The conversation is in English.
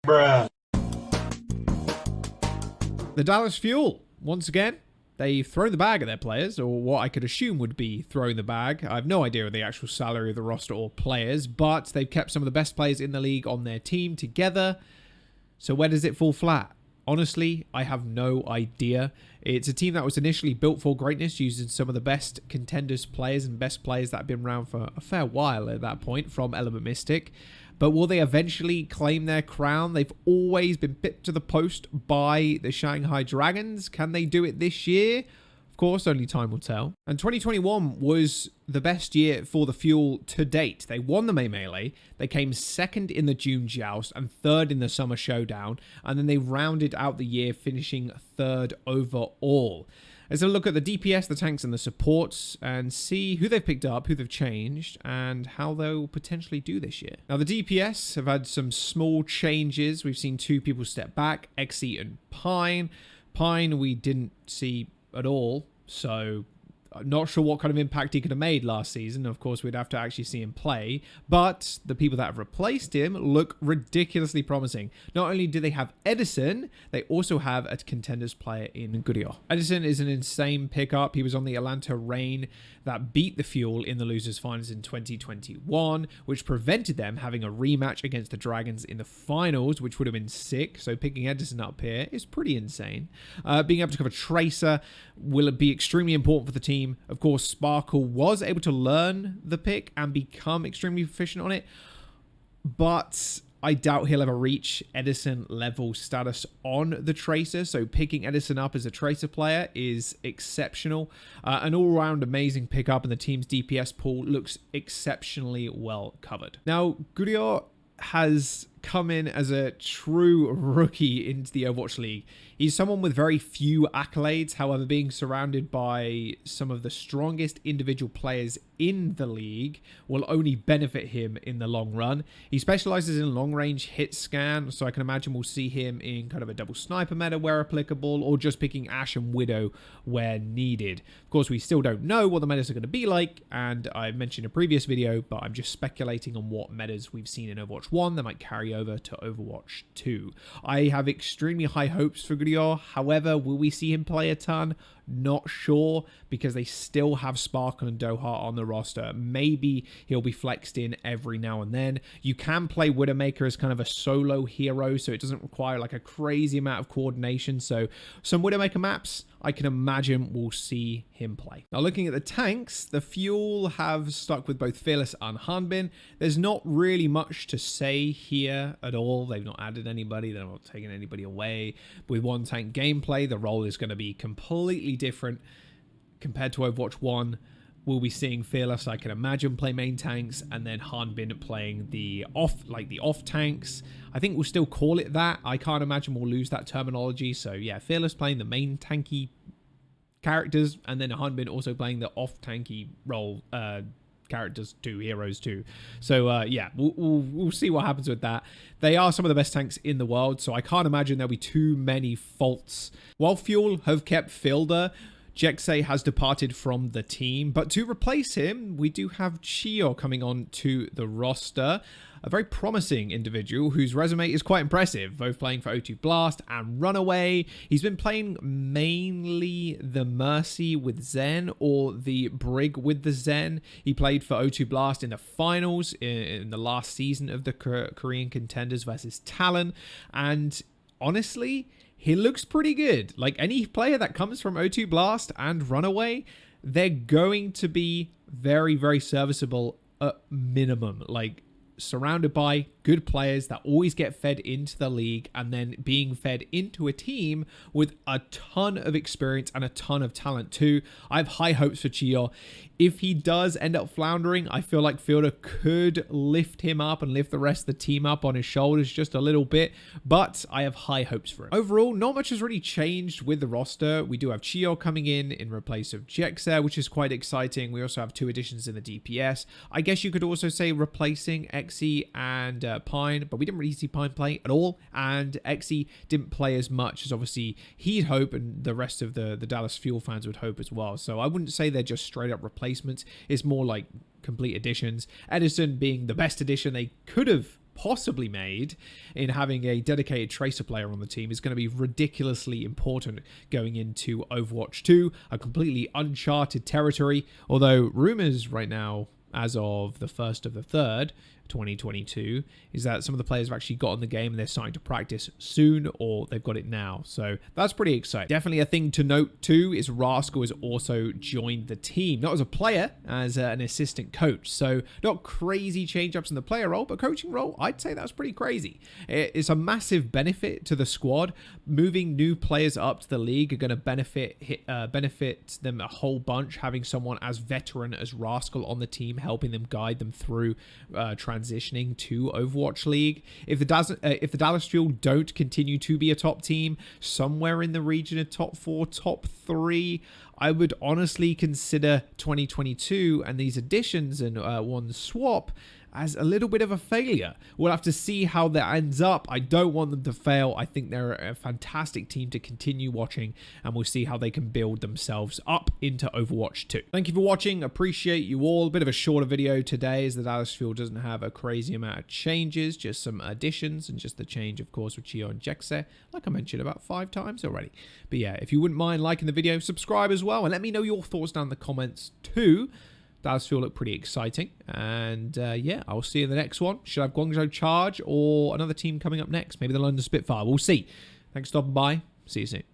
Bruh. The Dallas Fuel, once again, they've thrown the bag at their players, or what I could assume would be throwing the bag. I have no idea of the actual salary of the roster or players, but they've kept some of the best players in the league on their team together. So where does it fall flat? Honestly, I have no idea. It's a team that was initially built for greatness, using some of the best contenders players and best players that have been around for a fair while at that point from Element Mystic. But will they eventually claim their crown? They've always been pipped to the post by the Shanghai Dragons. Can they do it this year? Of course, only time will tell. And 2021 was the best year for the Fuel to date. They won the May Melee, they came second in the June Joust and third in the Summer Showdown, and then they rounded out the year finishing third overall. Let's have a look at the DPS, the tanks, and the supports and see who they've picked up, who they've changed, and how they'll potentially do this year. Now, the DPS have had some small changes. We've seen two people step back, Xe and Pine. Pine we didn't see at all, so I'm not sure what kind of impact he could have made last season. Of course, we'd have to actually see him play, but the people that have replaced him look ridiculously promising. Not only do they have Edison, they also have a contenders player in Goodyear. Edison is an insane pickup. He was on the Atlanta Reign that beat the Fuel in the losers finals in 2021, which prevented them having a rematch against the Dragons in the finals, which would have been sick. So picking Edison up here is pretty insane. Being able to cover Tracer will be extremely important for the team. Of course, Sparkle was able to learn the pick and become extremely proficient on it, but I doubt he'll ever reach Edison level status on the Tracer. So picking Edison up as a Tracer player is exceptional. An all-round amazing pickup, and the team's DPS pool looks exceptionally well covered. Now, Goodyear has come in as a true rookie into the Overwatch League. He's someone with very few accolades, however, being surrounded by some of the strongest individual players in the league will only benefit him in the long run. He specializes in long-range hit scan, so I can imagine we'll see him in kind of a double sniper meta where applicable, or just picking Ashe and Widow where needed. Of course, we still don't know what the metas are going to be like, and I mentioned in a previous video, but I'm just speculating on what metas we've seen in Overwatch 1 that might carry over to Overwatch 2. I have extremely high hopes for Goodyear. However, will we see him play a ton? Not sure, because they still have Sparkle and Doha on the roster. Maybe he'll be flexed in every now and then. You can play Widowmaker as kind of a solo hero, so it doesn't require like a crazy amount of coordination. So some Widowmaker maps, I can imagine we'll see him play. Now, looking at the tanks, the Fuel have stuck with both Fearless and Hanbin. There's not really much to say here at all. They've not added anybody. They're not taking anybody away. With one tank gameplay, the role is going to be completely different compared to Overwatch 1. We'll be seeing Fearless, I can imagine, play main tanks, and then Hanbin playing the off tanks. I think we'll still call it that. I can't imagine we'll lose that terminology. So yeah, Fearless playing the main tanky characters, and then Hanbin also playing the off tanky role characters too, heroes too. So yeah, we'll see what happens with that. They are some of the best tanks in the world, so I can't imagine there'll be too many faults. While Fuel have kept Fielder, Jexay has departed from the team, but to replace him, we do have Chio coming on to the roster. A very promising individual whose resume is quite impressive, both playing for O2 Blast and Runaway. He's been playing mainly the Mercy with Zen, or the Brig with the Zen. He played for O2 Blast in the finals in the last season of the Korean Contenders versus Talon, and honestly, he looks pretty good. Like, any player that comes from O2 Blast and Runaway, they're going to be very, very serviceable at minimum. Like, surrounded by good players that always get fed into the league, and then being fed into a team with a ton of experience and a ton of talent too. I have high hopes for Chio. If he does end up floundering, I feel like Fielder could lift him up and lift the rest of the team up on his shoulders just a little bit, but I have high hopes for him. Overall, not much has really changed with the roster. We do have Chio coming in replace of Jexer, which is quite exciting. We also have 2 additions in the DPS. I guess you could also say replacing Xe and Pine, but we didn't really see Pine play at all, and Xe didn't play as much as obviously he'd hope, and the rest of the Dallas Fuel fans would hope as well. So I wouldn't say they're just straight up replacements. It's more like complete additions. Edison being the best addition they could have possibly made in having a dedicated tracer player on the team is going to be ridiculously important going into Overwatch 2, a completely uncharted territory, although rumors right now, as of the 1st of the 3rd, 2022, is that some of the players have actually gotten the game and they're starting to practice soon, or they've got it now. So that's pretty exciting. Definitely a thing to note too is Rascal has also joined the team, not as a player, as an assistant coach. So not crazy change-ups in the player role, but coaching role, I'd say that's pretty crazy. It's a massive benefit to the squad. Moving new players up to the league are going to benefit them a whole bunch, having someone as veteran as Rascal on the team, helping them, guide them through transitioning to Overwatch League. If the Dallas Fuel don't continue to be a top team, somewhere in the region of top 4, top 3, I would honestly consider 2022 and these additions and one swap as a little bit of a failure. We'll have to see how that ends up. I don't want them to fail. I think they're a fantastic team to continue watching, and we'll see how they can build themselves up into Overwatch 2. Thank you for watching. Appreciate you all. A bit of a shorter video today, as the Dallas Fuel doesn't have a crazy amount of changes, just some additions, and just the change, of course, with Chio and Jexe, like I mentioned about 5 times already. But yeah, if you wouldn't mind liking the video, subscribe as well, and let me know your thoughts down in the comments too. Dallas Fuel look pretty exciting. And yeah, I'll see you in the next one. Should I have Guangzhou Charge or another team coming up next? Maybe the London Spitfire. We'll see. Thanks for stopping by. See you soon.